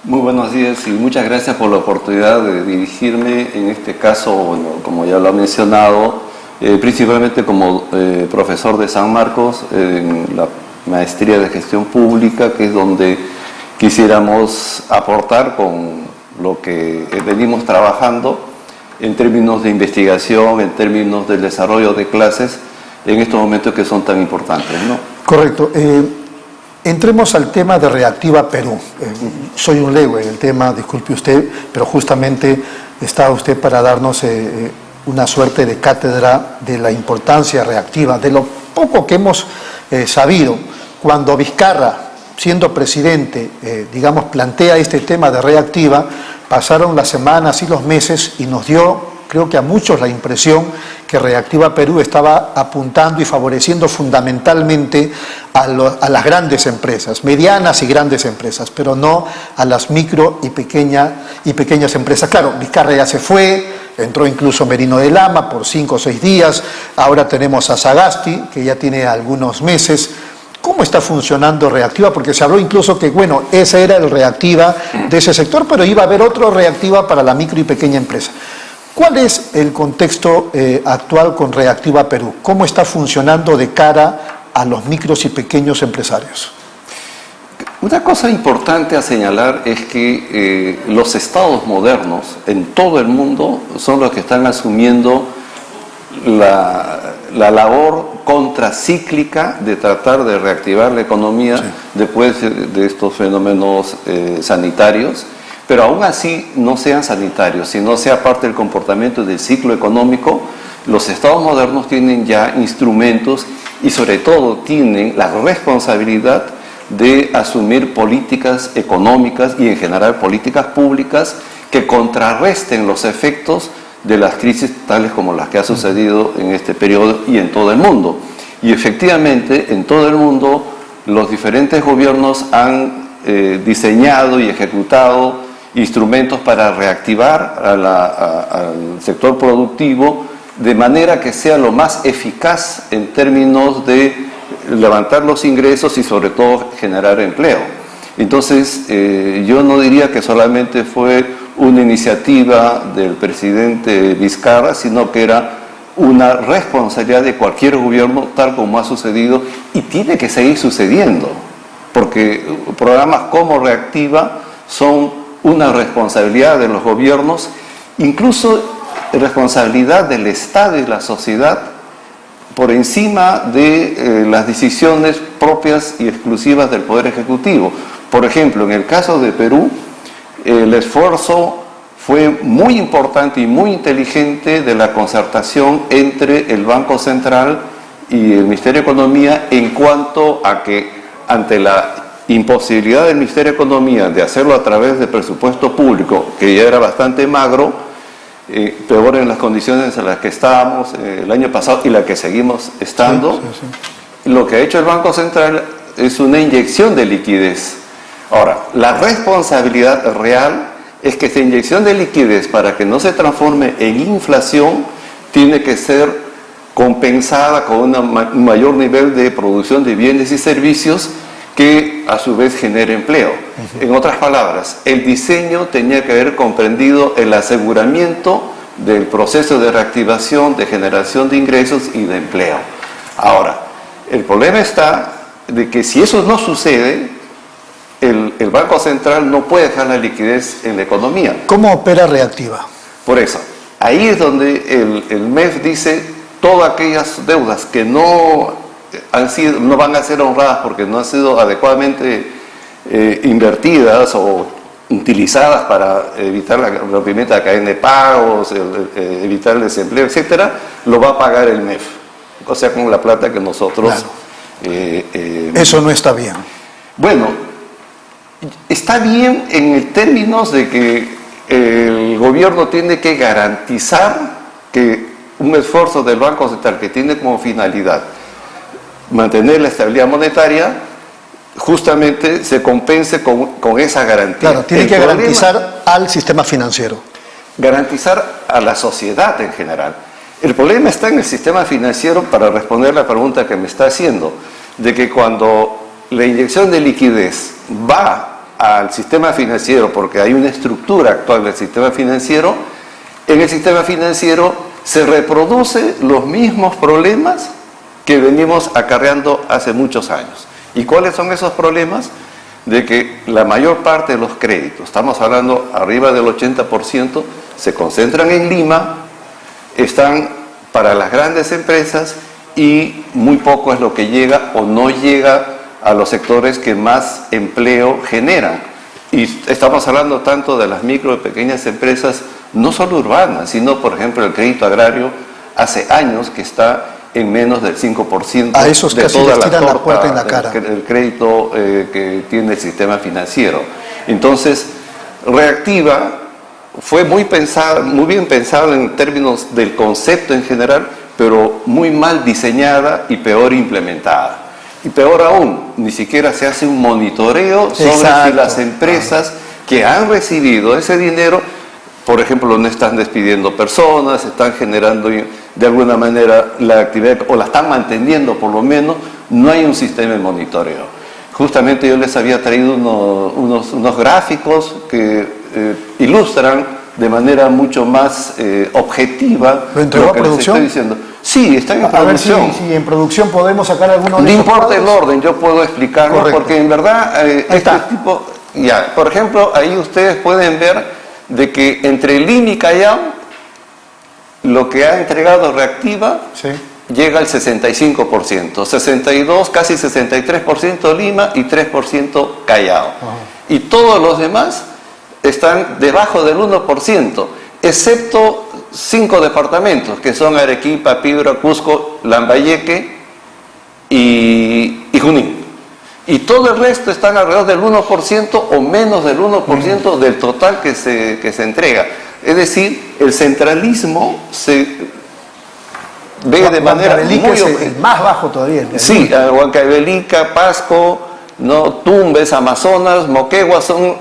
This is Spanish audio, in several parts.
Muy buenos días y muchas gracias por la oportunidad de dirigirme, en este caso, bueno, como ya lo ha mencionado, principalmente como profesor de San Marcos en la maestría de gestión pública, que es donde quisiéramos aportar con lo que venimos trabajando en términos de investigación, en términos del desarrollo de clases en estos momentos que son tan importantes, ¿no? Correcto. Entremos al tema de Reactiva Perú. Soy un lego en el tema, disculpe usted, pero justamente está usted para darnos una suerte de cátedra de la importancia reactiva, de lo poco que hemos sabido. Cuando Vizcarra, siendo presidente, digamos, plantea este tema de Reactiva, pasaron las semanas y los meses y nos dio, creo que a muchos, la impresión que Reactiva Perú estaba apuntando y favoreciendo fundamentalmente a las grandes empresas, medianas y grandes empresas, pero no a las micro y pequeñas empresas. Claro, Vizcarra ya se fue, entró incluso Merino de Lama por 5 o 6 días, ahora tenemos a Sagasti, que ya tiene algunos meses. ¿Cómo está funcionando Reactiva? Porque se habló incluso que, bueno, ese era el Reactiva de ese sector, pero iba a haber otro Reactiva para la micro y pequeña empresa. ¿Cuál es el contexto actual con Reactiva Perú? ¿Cómo está funcionando de cara a los micros y pequeños empresarios? Una cosa importante a señalar es que los estados modernos en todo el mundo son los que están asumiendo la labor contracíclica de tratar de reactivar la economía, sí, después de estos fenómenos sanitarios. Pero aún así no sean sanitarios, sino sea parte del comportamiento del ciclo económico, los estados modernos tienen ya instrumentos y sobre todo tienen la responsabilidad de asumir políticas económicas y en general políticas públicas que contrarresten los efectos de las crisis tales como las que ha sucedido en este periodo y en todo el mundo. Y efectivamente en todo el mundo los diferentes gobiernos han diseñado y ejecutado instrumentos para reactivar al sector productivo de manera que sea lo más eficaz en términos de levantar los ingresos y sobre todo generar empleo. Entonces yo no diría que solamente fue una iniciativa del presidente Vizcarra, sino que era una responsabilidad de cualquier gobierno, tal como ha sucedido y tiene que seguir sucediendo, porque programas como Reactiva son una responsabilidad de los gobiernos, incluso responsabilidad del Estado y la sociedad por encima de las decisiones propias y exclusivas del Poder Ejecutivo. Por ejemplo, en el caso de Perú, el esfuerzo fue muy importante y muy inteligente de la concertación entre el Banco Central y el Ministerio de Economía en cuanto a que ante la imposibilidad del Ministerio de Economía de hacerlo a través de presupuesto público, que ya era bastante magro, peor en las condiciones en las que estábamos el año pasado y las que seguimos estando, sí. Lo que ha hecho el Banco Central es una inyección de liquidez. Ahora, la responsabilidad real es que esta inyección de liquidez, para que no se transforme en inflación, tiene que ser compensada con un mayor nivel de producción de bienes y servicios que a su vez genere empleo. En otras palabras, el diseño tenía que haber comprendido el aseguramiento del proceso de reactivación, de generación de ingresos y de empleo. Ahora, el problema está de que si eso no sucede, el Banco Central no puede dejar la liquidez en la economía. ¿Cómo opera Reactiva? Por eso, ahí es donde el MEF dice todas aquellas deudas que no van a ser honradas porque no han sido adecuadamente invertidas o utilizadas para evitar el rompimiento de la cadena de pagos, evitar el desempleo, etcétera, lo va a pagar el MEF, o sea, con la plata que nosotros... Claro. Eso no está bien. Bueno, está bien en términos de que el gobierno tiene que garantizar que un esfuerzo del Banco Central que tiene como finalidad mantener la estabilidad monetaria, justamente se compense con esa garantía. Claro, tiene que garantizar al sistema financiero. Garantizar a la sociedad en general. El problema está en el sistema financiero, para responder la pregunta que me está haciendo, de que cuando la inyección de liquidez va al sistema financiero, porque hay una estructura actual del sistema financiero, en el sistema financiero se reproducen los mismos problemas que venimos acarreando hace muchos años. ¿Y cuáles son esos problemas? De que la mayor parte de los créditos, estamos hablando arriba del 80%, se concentran en Lima, están para las grandes empresas y muy poco es lo que llega o no llega a los sectores que más empleo generan. Y estamos hablando tanto de las micro y pequeñas empresas, no solo urbanas, sino por ejemplo el crédito agrario hace años que está en menos del 5% a esos de casi toda les tiran la la puerta en la cara. el crédito que tiene el sistema financiero. Entonces, Reactiva fue muy bien pensada en términos del concepto en general, pero muy mal diseñada y peor implementada. Y peor aún, ni siquiera se hace un monitoreo sobre si las empresas que han recibido ese dinero, por ejemplo, no están despidiendo personas, están generando de alguna manera la actividad o la están manteniendo por lo menos, no hay un sistema de monitoreo. Justamente yo les había traído unos gráficos que ilustran de manera mucho más objetiva lo que les estoy diciendo. Sí, está en producción. A ver si en producción podemos sacar alguno de no esos importa cuadros. el orden, yo puedo explicarlo. Correcto. Porque en verdad tipo, ya, por ejemplo, ahí ustedes pueden ver de que entre Lima y Callao lo que ha entregado Reactiva sí, llega al 65%, 62, casi 63% Lima y 3% Callao. Ajá. Y todos los demás están debajo del 1%, excepto 5 departamentos, que son Arequipa, Piura, Cusco, Lambayeque y Junín. Y todo el resto están alrededor del 1% o menos del 1% del total que se entrega. Es decir, el centralismo se ve de manera muy es el más bajo todavía. Sí, Huancavelica, Pasco, ¿no? Tumbes, Amazonas, Moquegua son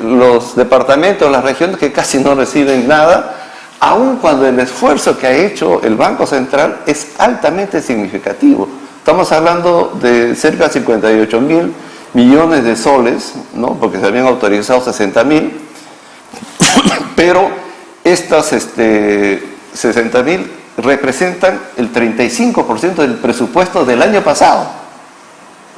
los departamentos, las regiones que casi no reciben nada, aun cuando el esfuerzo que ha hecho el Banco Central es altamente significativo. Estamos hablando de cerca de 58.000 millones de soles, ¿no? Porque se habían autorizado 60.000, pero estas 60.000 representan el 35% del presupuesto del año pasado.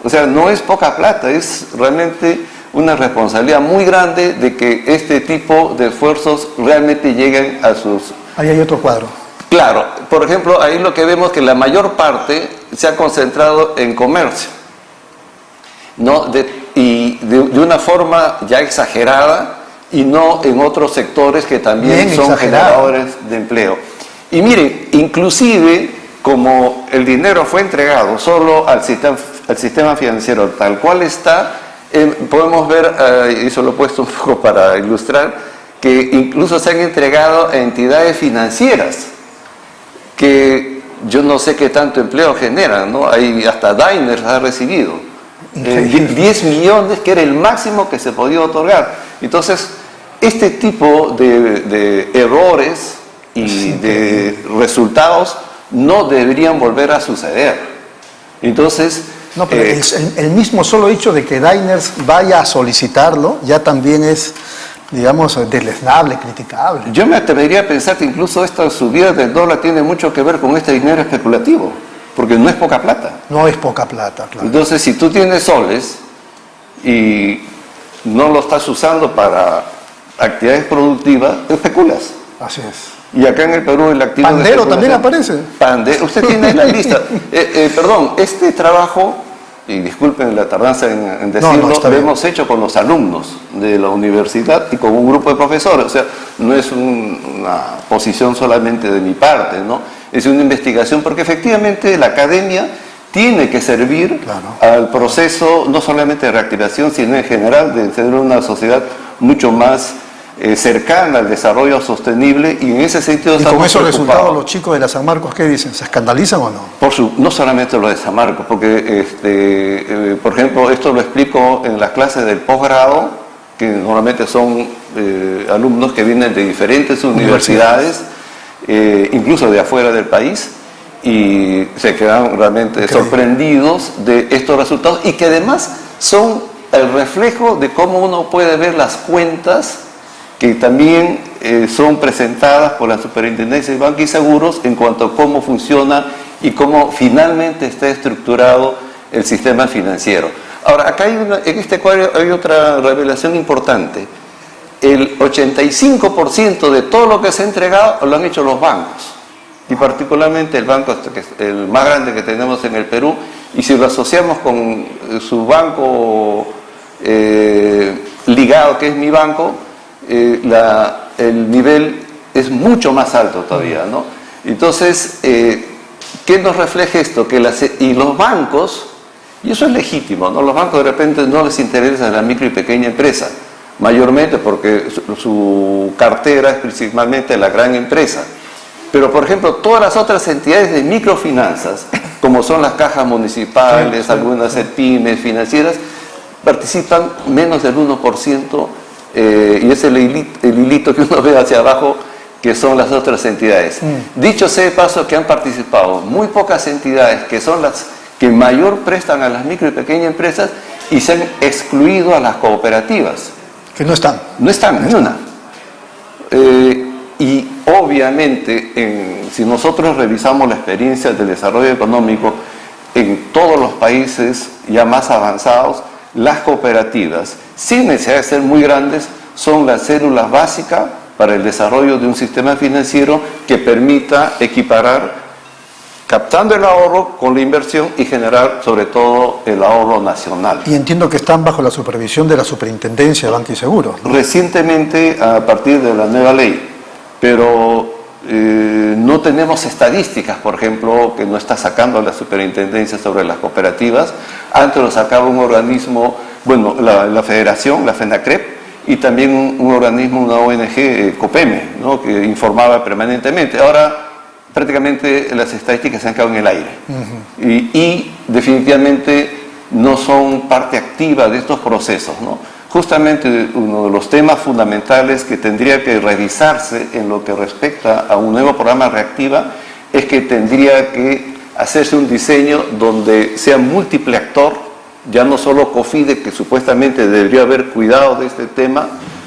O sea, no es poca plata, es realmente una responsabilidad muy grande de que este tipo de esfuerzos realmente lleguen a sus... Ahí hay otro cuadro. Claro, por ejemplo, ahí lo que vemos es que la mayor parte se ha concentrado en comercio, ¿no? Y de una forma ya exagerada y no en otros sectores que también Bien son exagerado. generadores de empleo. Y miren, inclusive como el dinero fue entregado solo al sistema financiero tal cual está, podemos ver, y eso lo he puesto un poco para ilustrar, que incluso se han entregado a entidades financieras que yo no sé qué tanto empleo generan, ¿no? Hay hasta Diners ha recibido 10 millones, que era el máximo que se podía otorgar. Entonces, este tipo de errores y de resultados no deberían volver a suceder. Entonces, no, pero el mismo solo hecho de que Diners vaya a solicitarlo ya también es, digamos, deleznable, criticable. Yo me atrevería a pensar que incluso esta subida del dólar tiene mucho que ver con este dinero especulativo, porque no es poca plata. No es poca plata, claro. Entonces, si tú tienes soles y no lo estás usando para actividades productivas, especulas. Así es. Y acá en el Perú el activo Pandero también aparece. Usted tiene ahí la lista. Perdón, este trabajo, y disculpen la tardanza en decirlo, lo hemos hecho con los alumnos de la universidad y con un grupo de profesores. O sea, no es una posición solamente de mi parte, ¿no? Es una investigación porque efectivamente la academia tiene que servir al proceso no solamente de reactivación, sino en general de tener una sociedad mucho más cercana al desarrollo sostenible, y en ese sentido ¿Y con esos resultados los chicos de la San Marcos qué dicen? ¿Se escandalizan o no? No solamente lo de San Marcos, porque por ejemplo esto lo explico en las clases del posgrado, que normalmente son alumnos que vienen de diferentes universidades, incluso de afuera del país, y se quedan realmente sorprendidos de estos resultados, y que además son el reflejo de cómo uno puede ver las cuentas que también son presentadas por la Superintendencia de Bancos y Seguros en cuanto a cómo funciona y cómo finalmente está estructurado el sistema financiero. Ahora, acá en este cuadro hay otra revelación importante. El 85% de todo lo que se ha entregado lo han hecho los bancos, y particularmente el banco, el más grande que tenemos en el Perú, y si lo asociamos con su banco ligado, que es Mi Banco, el nivel es mucho más alto todavía, ¿no? Entonces, ¿qué nos refleja esto? Y los bancos, y eso es legítimo, ¿no? Los bancos de repente no les interesa la micro y pequeña empresa, mayormente porque su cartera es principalmente la gran empresa. Pero, por ejemplo, todas las otras entidades de microfinanzas, como son las cajas municipales, sí, algunas pymes financieras, participan menos del 1%, y es el hilito que uno ve hacia abajo, que son las otras entidades. Dicho sea de paso, que han participado muy pocas entidades, que son las que mayor prestan a las micro y pequeñas empresas, y se han excluido a las cooperativas. Que no están. No están, ni una. Y obviamente, si nosotros revisamos la experiencia del desarrollo económico en todos los países ya más avanzados, las cooperativas, sin necesidad de ser muy grandes, son la célula básica para el desarrollo de un sistema financiero que permita equiparar, captando el ahorro con la inversión y generar sobre todo el ahorro nacional. Y entiendo que están bajo la supervisión de la Superintendencia de Bancos y Seguros, ¿no? Recientemente, a partir de la nueva ley, pero no tenemos estadísticas, por ejemplo, que no está sacando la Superintendencia sobre las cooperativas. Antes lo sacaba un organismo, bueno, la Federación, la FENACREP, y también un organismo, una ONG, COPEME, ¿no?, que informaba permanentemente. Ahora prácticamente las estadísticas se han quedado en el aire. Y definitivamente no son parte activa de estos procesos, ¿no? Justamente uno de los temas fundamentales que tendría que revisarse en lo que respecta a un nuevo programa Reactiva es que tendría que hacerse un diseño donde sea múltiple actor, ya no solo COFIDE, que supuestamente debería haber cuidado de este tema,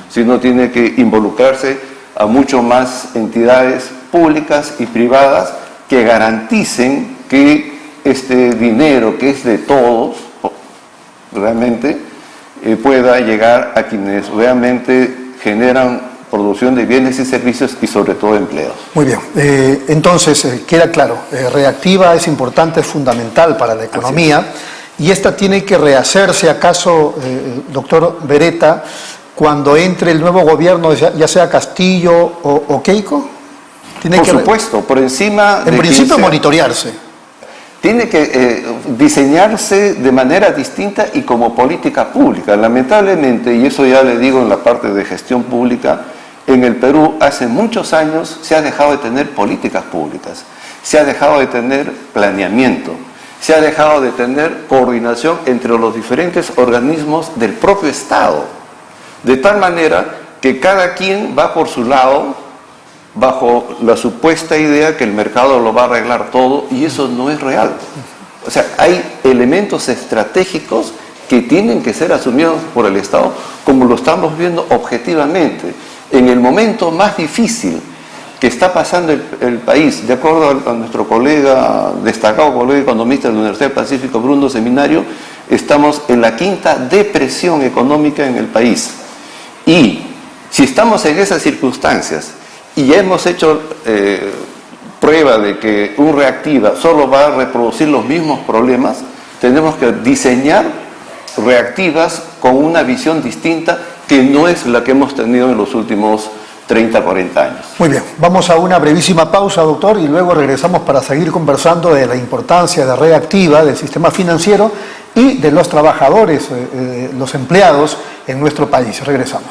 sino tiene que involucrarse a mucho más entidades públicas y privadas que garanticen que este dinero, que es de todos, realmente pueda llegar a quienes realmente generan producción de bienes y servicios y sobre todo empleos. Muy bien, entonces queda claro, Reactiva es importante, es fundamental para la economía, y esta tiene que rehacerse, acaso, doctor Beretta, cuando entre el nuevo gobierno, ya sea Castillo o Keiko. Por supuesto, por encima... En principio monitorearse. Tiene que diseñarse de manera distinta y como política pública. Lamentablemente, y eso ya le digo en la parte de gestión pública, en el Perú hace muchos años se ha dejado de tener políticas públicas, se ha dejado de tener planeamiento, se ha dejado de tener coordinación entre los diferentes organismos del propio Estado, de tal manera que cada quien va por su lado, bajo la supuesta idea que el mercado lo va a arreglar todo, y eso no es real. O sea, hay elementos estratégicos que tienen que ser asumidos por el Estado, como lo estamos viendo objetivamente. En el momento más difícil que está pasando el país, de acuerdo a nuestro colega, destacado colega economista de la Universidad del Pacífico, Bruno Seminario, estamos en la quinta depresión económica en el país. Y si estamos en esas circunstancias, y ya hemos hecho prueba de que un Reactiva solo va a reproducir los mismos problemas, tenemos que diseñar reactivas con una visión distinta que no es la que hemos tenido en los últimos 30, 40 años. Muy bien, vamos a una brevísima pausa, doctor, y luego regresamos para seguir conversando de la importancia de Reactiva, del sistema financiero y de los trabajadores, los empleados en nuestro país. Regresamos.